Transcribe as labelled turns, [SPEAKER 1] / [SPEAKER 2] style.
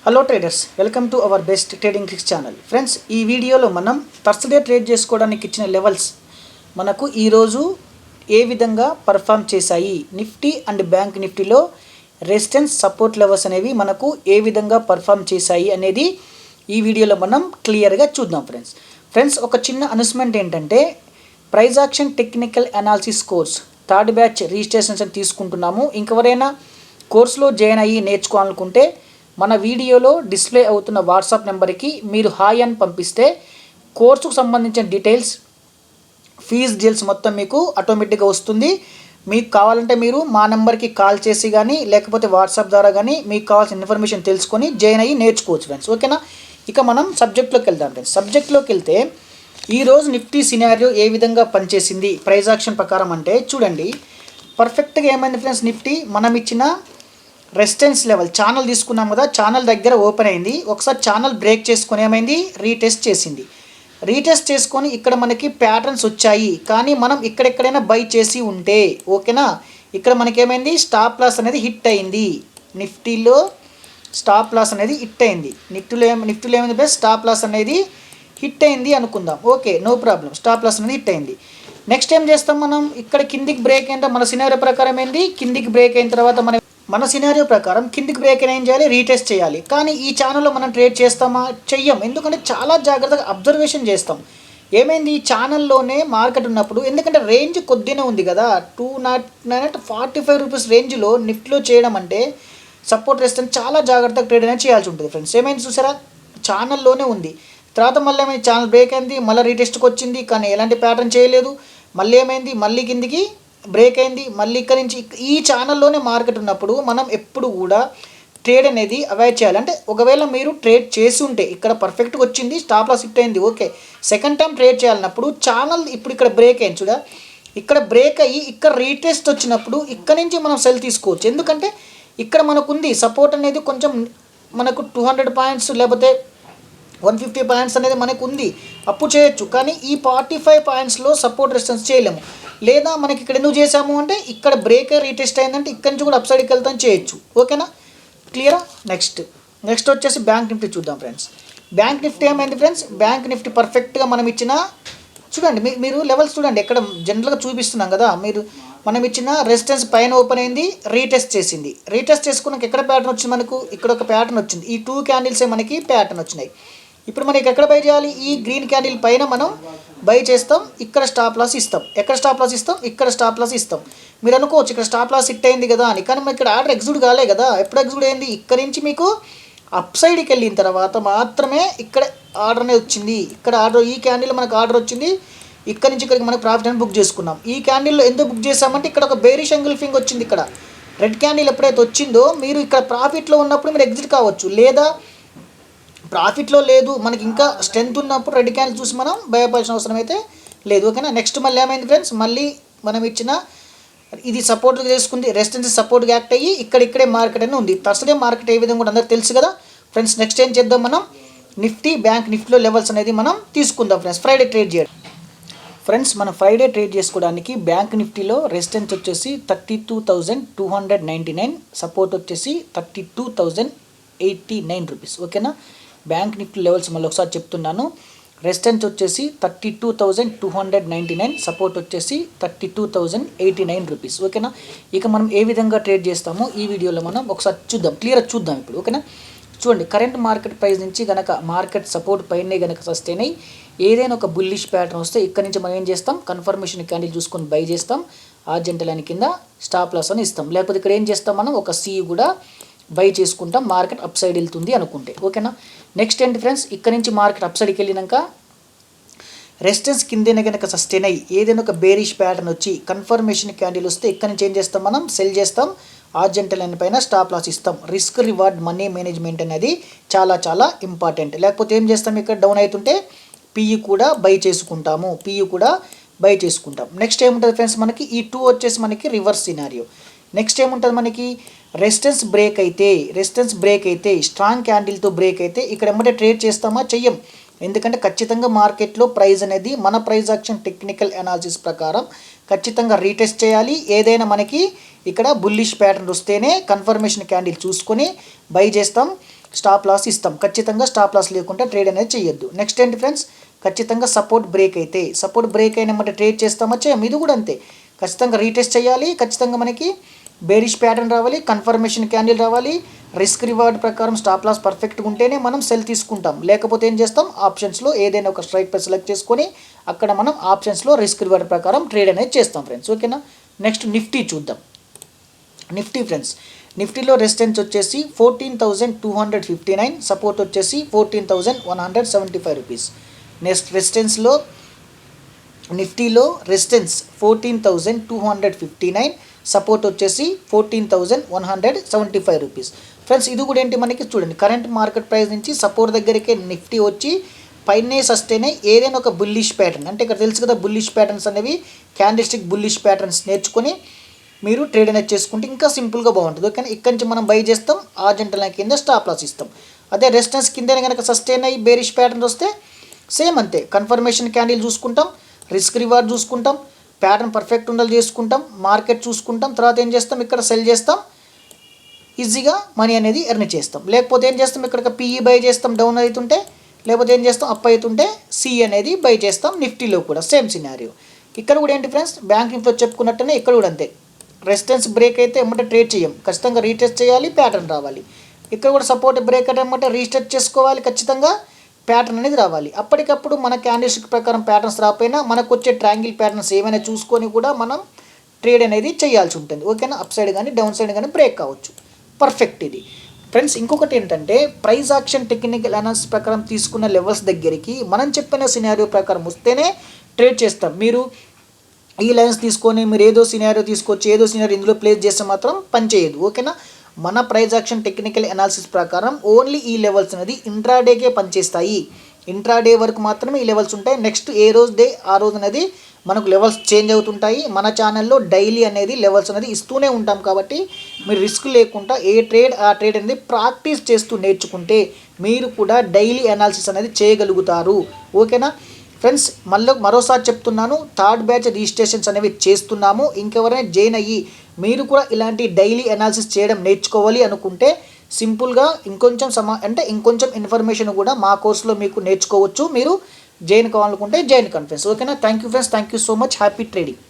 [SPEAKER 1] Hello traders, welcome to our best trading tricks channel. Friends, ఈ వీడియోలో మనం Thursday trade చేసుకోవడానికి ఇచ్చిన లెవెల్స్ మనకు ఈరోజు ఏ విధంగా పర్ఫామ్ చేశాయి, నిఫ్టీ అండ్ బ్యాంక్ నిఫ్టీలో రెసిస్టెన్స్ సపోర్ట్ లెవెల్స్ అనేవి మనకు ఏ విధంగా పర్ఫామ్ చేశాయి అనేది ఈ వీడియోలో మనం క్లియర్గా చూద్దాం. ఫ్రెండ్స్ ఒక చిన్న అనౌన్స్మెంట్ ఏంటంటే, price action technical analysis course third batch registrations తీసుకుంటున్నాము. ఇంకెవరైనా కోర్సులో జాయిన్ అయ్యి నేర్చుకోవాలనుకుంటే మన వీడియోలో డిస్ప్లే అవుతున్న వాట్సాప్ నెంబర్కి మీరు హాయ్ అని పంపిస్తే కోర్సుకు సంబంధించిన డీటెయిల్స్, ఫీజు డీటెయిల్స్ మొత్తం మీకు ఆటోమేటిక్గా వస్తుంది. మీకు కావాలంటే మీరు మా నెంబర్కి కాల్ చేసి కానీ లేకపోతే వాట్సాప్ ద్వారా కానీ మీకు కావాల్సిన ఇన్ఫర్మేషన్ తెలుసుకొని జాయిన్ అయ్యి నేర్చుకోవచ్చు ఫ్రెండ్స్. ఓకేనా? ఇక మనం సబ్జెక్ట్లోకి వెళ్దాం ఫ్రెండ్స్. సబ్జెక్ట్లోకి వెళ్తే ఈరోజు నిఫ్టీ సినారియో ఏ విధంగా పనిచేసింది ప్రైజ్ యాక్షన్ ప్రకారం అంటే చూడండి. పర్ఫెక్ట్గా ఏమైంది ఫ్రెండ్స్, నిఫ్టీ మనం ఇచ్చిన రెసిస్టెన్స్ లెవెల్ ఛానల్ తీసుకున్నాం కదా, ఛానల్ దగ్గర ఓపెన్ అయింది. ఒకసారి ఛానల్ బ్రేక్ చేసుకొని ఏమైంది, రీటెస్ట్ చేసింది. రీటెస్ట్ చేసుకొని ఇక్కడ మనకి ప్యాటర్న్స్ వచ్చాయి. కానీ మనం ఇక్కడెక్కడైనా బై చేసి ఉంటే ఓకేనా, ఇక్కడ మనకేమైంది, స్టాప్ లాస్ అనేది హిట్ అయింది. నిఫ్టీలో స్టాప్ లాస్ అనేది హిట్ అయింది. నిఫ్టీలో ఏమైంది బెస్ట్, స్టాప్ లాస్ అనేది హిట్ అయింది అనుకుందాం. Okay, no problem, stop loss అనేది హిట్ అయింది. నెక్స్ట్ ఏం చేస్తాం మనం, ఇక్కడ కిందికి బ్రేక్ అయిందా, మన సినారియో ప్రకారం ఏంది, కిందికి బ్రేక్ అయిన తర్వాత మన సినారియో ప్రకారం కిందికి బ్రేక్ అయినా ఏం చేయాలి, రీటెస్ట్ చేయాలి. కానీ ఈ ఛానల్లో మనం ట్రేడ్ చేస్తామా, చెయ్యం. ఎందుకంటే చాలా జాగ్రత్తగా అబ్జర్వేషన్ చేస్తాం. ఏమైంది, ఈ ఛానల్లోనే మార్కెట్ ఉన్నప్పుడు, ఎందుకంటే రేంజ్ కొద్దినే ఉంది కదా, 245 రూపీస్ రేంజ్లో నిఫ్టీలో చేయడం అంటే సపోర్ట్ రెసిస్టెన్స్ చాలా జాగ్రత్తగా ట్రేడ్ అనేది చేయాల్సి ఉంటుంది ఫ్రెండ్స్. ఏమైంది చూసారా, ఛానల్లోనే ఉంది. తర్వాత మళ్ళీ ఏమైంది, ఛానల్ బ్రేక్ అయింది, మళ్ళీ రీటెస్ట్కి వచ్చింది, కానీ ఎలాంటి ప్యాటర్న్ చేయలేదు. మళ్ళీ ఏమైంది, మళ్ళీ కిందికి బ్రేక్ అయింది. మళ్ళీ ఇక్కడ నుంచి ఈ ఛానల్లోనే మార్కెట్ ఉన్నప్పుడు మనం ఎప్పుడు కూడా ట్రేడ్ అనేది అవాయిడ్ చేయాలి. అంటే ఒకవేళ మీరు ట్రేడ్ చేసి ఉంటే ఇక్కడ పర్ఫెక్ట్గా వచ్చింది, స్టాప్ లాస్ హిట్ అయింది, ఓకే. సెకండ్ టైం ట్రేడ్ చేయాలన్నప్పుడు ఛానల్ ఇప్పుడు ఇక్కడ బ్రేక్ అయింది చూడ, ఇక్కడ బ్రేక్ అయ్యి ఇక్కడ రీటెస్ట్ వచ్చినప్పుడు ఇక్కడ నుంచి మనం సెల్ తీసుకోవచ్చు. ఎందుకంటే ఇక్కడ మనకు ఉంది సపోర్ట్ అనేది, కొంచెం మనకు 200 పాయింట్స్ లేకపోతే 150 పాయింట్స్ అనేది మనకు ఉంది, అప్పుడు చేయొచ్చు. కానీ ఈ 45 పాయింట్స్లో సపోర్ట్ రెసిస్టెన్స్ చేయలేము. లేదా మనకి ఇక్కడ ఎందుకు చేసాము అంటే, ఇక్కడ బ్రేక్ రీటెస్ట్ అయిందంటే ఇక్కడ నుంచి కూడా అప్ సైడ్కి వెళ్తాం, చేయొచ్చు. ఓకేనా, క్లియరా? నెక్స్ట్ వచ్చేసి బ్యాంక్ నిఫ్టీ చూద్దాం ఫ్రెండ్స్. బ్యాంక్ నిఫ్టీ ఏమైంది ఫ్రెండ్స్, బ్యాంక్ నిఫ్టీ పర్ఫెక్ట్గా మనం ఇచ్చిన చూడండి, మీరు లెవెల్స్ చూడండి, ఎక్కడ జనరల్గా చూపిస్తున్నాం కదా, మనం ఇచ్చిన రెసిస్టెన్స్ పైన ఓపెన్ అయింది, రీటెస్ట్ చేసింది. రీటెస్ట్ చేసుకున్నాక ఎక్కడ ప్యాటర్న్ వచ్చింది మనకు, ఇక్కడ ఒక ప్యాటర్న్ వచ్చింది. ఈ 2 క్యాండిల్సే మనకి ప్యాటర్న్ వచ్చినాయి. ఇప్పుడు మనకి ఎక్కడ బై చేయాలి, ఈ గ్రీన్ క్యాండిల్ పైన మనం బై చేస్తాం, ఇక్కడ స్టాప్ లాస్ ఇస్తాం. ఎక్కడ స్టాప్ లాస్ ఇస్తాం, ఇక్కడ స్టాప్ లాస్ ఇస్తాం. మీరు అనుకోవచ్చు ఇక్కడ స్టాప్ లాస్ హిట్ అయింది కదా అని, కానీ మనకి ఇక్కడ ఆర్డర్ ఎగ్జిక్యూట్ కాలే కదా. ఎప్పుడు ఎగ్జిక్యూట్ అయింది, ఇక్కడ నుంచి మీకు అప్ సైడ్కి వెళ్ళిన తర్వాత మాత్రమే ఇక్కడ ఆర్డర్ అనేది వచ్చింది. ఇక్కడ ఆర్డర్, ఈ క్యాండిల్ మనకు ఆర్డర్ వచ్చింది, ఇక్కడ నుంచి ఇక్కడికి మనకు ప్రాఫిట్ అని బుక్ చేసుకున్నాం. ఈ క్యాండిల్లో ఎందుకు బుక్ చేసామంటే ఇక్కడ ఒక బేరిష్ ఎంగల్ఫింగ్ వచ్చింది. ఇక్కడ రెడ్ క్యాండిల్ ఎప్పుడైతే వచ్చిందో మీరు ఇక్కడ ప్రాఫిట్లో ఉన్నప్పుడు మీరు ఎగ్జిట్ కావచ్చు, లేదా ప్రాఫిట్లో లేదు మనకి ఇంకా స్ట్రెంత్ ఉన్నప్పుడు రెడ్ క్యాండిల్ చూసి మనం భయపడాల్సిన అవసరం అయితే లేదు. ఓకేనా? నెక్స్ట్ మళ్ళీ ఏమైంది ఫ్రెండ్స్, మళ్ళీ మనం ఇచ్చిన ఇది సపోర్ట్ చేసుకుంది, రెసిస్టెన్స్ సపోర్ట్గా యాక్ట్ అయ్యి ఇక్కడే మార్కెట్ అనేది ఉంది. థర్స్డే మార్కెట్ ఏ విధంగా కూడా అందరికి తెలుసు కదా ఫ్రెండ్స్. నెక్స్ట్ ఏం చేద్దాం, మనం నిఫ్టీ బ్యాంక్ నిఫ్టీలో లెవెల్స్ అనేది మనం తీసుకుందాం ఫ్రెండ్స్. ఫ్రైడే ట్రేడ్ చేయడం ఫ్రెండ్స్, మనం ఫ్రైడే ట్రేడ్ చేసుకోవడానికి బ్యాంక్ నిఫ్టీలో రెసిస్టెన్స్ వచ్చేసి 32,299, సపోర్ట్ వచ్చేసి 32,089 రూపీస్. ఓకేనా? బ్యాంక్ నిఫ్టీ లెవెల్స్ మళ్ళీ ఒకసారి చెప్తున్నాను. రెసిస్టెన్స్ వచ్చేసి 32,299, సపోర్ట్ వచ్చేసి 32,089 రూపీస్. ఓకేనా? ఇక మనం ఏ విధంగా ట్రేడ్ చేస్తామో ఈ వీడియోలో మనం ఒకసారి చూద్దాం, క్లియర్గా చూద్దాం ఇప్పుడు. ఓకేనా? చూడండి, కరెంట్ మార్కెట్ ప్రైస్ నుంచి కనుక మార్కెట్ సపోర్ట్ పైనే కనుక సస్టైన్ అయ్యి ఏదైనా ఒక బుల్లిష్ ప్యాటర్న్ వస్తే ఇక్కడ నుంచి మనం ఏం చేస్తాం, కన్ఫర్మేషన్ క్యాండిల్ చూసుకొని బై చేస్తాం, ఆర్జెంట్ లైన్ కింద స్టాప్ లాస్ అని ఇస్తాం. లేకపోతే ఇక్కడ ఏం చేస్తాం, మనం ఒక సి కూడా బై చేసుకుంటాం, మార్కెట్ అప్ సైడ్ వెళ్తుంది అనుకుంటే. ఓకేనా? నెక్స్ట్ ఏంటి ఫ్రెండ్స్, ఇక్కడ నుంచి మార్కెట్ అప్ సైడ్కి వెళ్ళినాక రెసిస్టెన్స్ కిందనే కనుక సస్టైన్ అయ్యి ఏదైనా ఒక బేరిష్ ప్యాటర్న్ వచ్చి కన్ఫర్మేషన్ క్యాండిల్ వస్తే ఇక్కడ నుంచి ఏం చేస్తాం, మనం సెల్ చేస్తాం, ఆర్జెంట్ లైన్ పైన స్టాప్ లాస్ ఇస్తాం. రిస్క్ రివార్డ్ మనీ మేనేజ్మెంట్ అనేది చాలా చాలా ఇంపార్టెంట్. లేకపోతే ఏం చేస్తాం, ఇక్కడ డౌన్ అవుతుంటే పిఈ కూడా బై చేసుకుంటాము, నెక్స్ట్ ఏముంటుంది ఫ్రెండ్స్, మనకి ఈ 2 వచ్చేసి మనకి రివర్స్ సినారియో. నెక్స్ట్ ఏముంటుంది, మనకి రెసిస్టెన్స్ బ్రేక్ అయితే స్ట్రాంగ్ క్యాండిల్తో బ్రేక్ అయితే ఇక్కడ ఎమ్మటే ట్రేడ్ చేస్తామా, చెయ్యం. ఎందుకంటే ఖచ్చితంగా మార్కెట్లో ప్రైస్ అనేది మన ప్రైస్ యాక్షన్ టెక్నికల్ అనాలిసిస్ ప్రకారం ఖచ్చితంగా రీటెస్ట్ చేయాలి. ఏదైనా మనకి ఇక్కడ బుల్లిష్ ప్యాటర్న్ వస్తేనే కన్ఫర్మేషన్ క్యాండిల్ చూసుకొని బై చేస్తాం. స్టాప్ లాస్ ఇస్తాం. ఖచ్చితంగా స్టాప్ లాస్ లేకుండా ట్రేడ్ అనేది చేయొద్దు. నెక్స్ట్ ఏంటి ఫ్రెండ్స్, ఖచ్చితంగా సపోర్ట్ బ్రేక్ అయితే, సపోర్ట్ బ్రేక్ అయినమంటే ట్రేడ్ చేస్తామా చేయం. ఇది కూడా అంతే, ఖచ్చితంగా రీటెస్ట్ చేయాలి, ఖచ్చితంగా మనకి బేరిష్ ప్యాటర్న్ రావాలి, కన్ఫర్మేషన్ క్యాండిల్ రావాలి, రిస్క్ రివార్డ్ ప్రకారం స్టాప్ లాస్ పర్ఫెక్ట్గా ఉంటేనే మనం సెల్ తీసుకుంటాం. లేకపోతే ఏం చేస్తాం, ఆప్షన్స్లో ఏదైనా ఒక స్ట్రైక్ ప్రైస్ సెలెక్ట్ చేసుకొని అక్కడ మనం ఆప్షన్స్లో రిస్క్ రివార్డ్ ప్రకారం ట్రేడ్ అనేది చేస్తాం ఫ్రెండ్స్. ఓకేనా. నెక్స్ట్ నిఫ్టీ చూద్దాం. నిఫ్టీ ఫ్రెండ్స్, నిఫ్టీలో రెసిస్టెన్స్ వచ్చేసి 14,259, సపోర్ట్ వచ్చేసి 14,175 రూపీస్. నెక్స్ట్ రెసిస్టెన్స్లో నిఫ్టీలో రెసిస్టెన్స్ 14,259, సపోర్ట్ వచ్చేసి 14,175 రూపీస్. ఫ్రెండ్స్ ఇది కూడా ఏంటి, మనకి చూడండి కరెంట్ మార్కెట్ ప్రైస్ నుంచి సపోర్ట్ దగ్గరికి నిఫ్టీ వచ్చి పైనే సస్టైన్ అయ్యి ఏదైనా ఒక బుల్లిష్ ప్యాటర్న్, అంటే ఇక్కడ తెలుసు కదా బుల్లిష్ ప్యాటర్న్స్ అనేవి, క్యాండిల్స్టిక్ బుల్లిష్ ప్యాటర్న్స్ నేర్చుకొని మీరు ట్రేడ్ అనేది చేసుకుంటే ఇంకా సింపుల్గా బాగుంటుంది. ఓకేనా. ఇక్కడి నుంచి మనం బై చేస్తాం, ఆర్జెంటల్ లైన్ కింద స్టాప్ లాస్ ఇస్తాం. అదే రెసిస్టెన్స్ కిందనే కనుక సస్టైన్ అయ్యి బేరిష్ ప్యాటర్న్ వస్తే సేమ్ అంతే, కన్ఫర్మేషన్ క్యాండిల్ చూసుకుంటాం, రిస్క్ రివార్డ్ చూసుకుంటాం, ప్యాటర్న్ పర్ఫెక్ట్ ఉండాలి చేసుకుంటాం, మార్కెట్ చూసుకుంటాం, తర్వాత ఏం చేస్తాం ఇక్కడ సెల్ చేస్తాం, ఈజీగా మనీ అనేది ఎర్న్ చేస్తాం. లేకపోతే ఏం చేస్తాం ఇక్కడ పీఈ బై చేస్తాం డౌన్ అవుతుంటే, లేకపోతే ఏం చేస్తాం అప్ అవుతుంటే సి అనేది బై చేస్తాం. నిఫ్టీలో కూడా సేమ్ సినారియో. ఇక్కడ కూడా ఏంటి ఫ్రెండ్స్, బ్యాంక్ నిఫ్టీలో చెప్పుకున్నట్టునే ఇక్కడ కూడా అంతే, రెసిస్టెన్స్ బ్రేక్ అయితే ఎమ్మటే ట్రేడ్ చేయం, ఖచ్చితంగా రీటెస్ట్ చేయాలి, ప్యాటర్న్ రావాలి. ఇక్కడ కూడా సపోర్ట్ బ్రేక్ అయితే ఎమ్మటే రీస్టార్ట్ చేసుకోవాలి, ఖచ్చితంగా ప్యాటర్న్ అనేది రావాలి. అప్పటికప్పుడు మన క్యాండిల్స్టిక్ ప్రకారం ప్యాటర్న్స్ రాకపోయినా మనకు వచ్చే ట్రయాంగిల్ ప్యాటర్న్స్ ఏమైనా చూసుకొని కూడా మనం ట్రేడ్ అనేది చేయాల్సి ఉంటుంది. ఓకేనా. అప్ సైడ్ కానీ డౌన్ సైడ్ కానీ బ్రేక్ కావచ్చు, పర్ఫెక్ట్ ఇది ఫ్రెండ్స్. ఇంకొకటి ఏంటంటే ప్రైస్ యాక్షన్ టెక్నికల్ అనాలిసిస్ ప్రకారం తీసుకున్న లెవెల్స్ దగ్గరికి మనం చెప్పిన సినారియో ప్రకారం వస్తేనే ట్రేడ్ చేస్తాం. మీరు ఈ లైన్స్ తీసుకొని మీరు ఏదో సినారియో తీసుకొచ్చి ఏదో సినారియో ఇందులో ప్లేస్ చేస్తే మాత్రం పని చేయదు. ఓకేనా. మన ప్రైస్ యాక్షన్ టెక్నికల్ అనాలిసిస్ ప్రకారం ఓన్లీ ఈ లెవెల్స్ అనేది ఇంట్రాడేకే పనిచేస్తాయి. ఇంట్రాడే వరకు మాత్రమే ఈ లెవెల్స్ ఉంటాయి. నెక్స్ట్ ఏ రోజు డే ఆ రోజు అనేది మనకు లెవెల్స్ చేంజ్ అవుతుంటాయి. మన ఛానల్లో డైలీ అనేది లెవెల్స్ అనేది ఇస్తూనే ఉంటాం కాబట్టి మీరు రిస్క్ లేకుండా ఏ ట్రేడ్ ఆ ట్రేడ్ అనేది ప్రాక్టీస్ చేస్తూ నేర్చుకుంటే మీరు కూడా డైలీ అనాలిసిస్ అనేది చేయగలుగుతారు. ఓకేనా ఫ్రెండ్స్. మరోసారి చెప్తున్నాను, థర్డ్ బ్యాచ్ రిజిస్ట్రేషన్స్ అనేవి చేస్తున్నాము. ఇంకెవరైనా జాయిన్ అయ్యి మీరు కూడా ఇలాంటి డైలీ అనాలిసిస్ చేయడం నేర్చుకోవాలి అనుకుంటే సింపుల్గా ఇంకొంచెం ఇన్ఫర్మేషన్ కూడా మా కోర్సులో మీకు నేర్చుకోవచ్చు. మీరు జాయిన్ కావాలనుకుంటే జాయిన్ కండి ఫ్రెండ్స్. ఓకేనా. Thank you friends, thank you so much. Happy trading.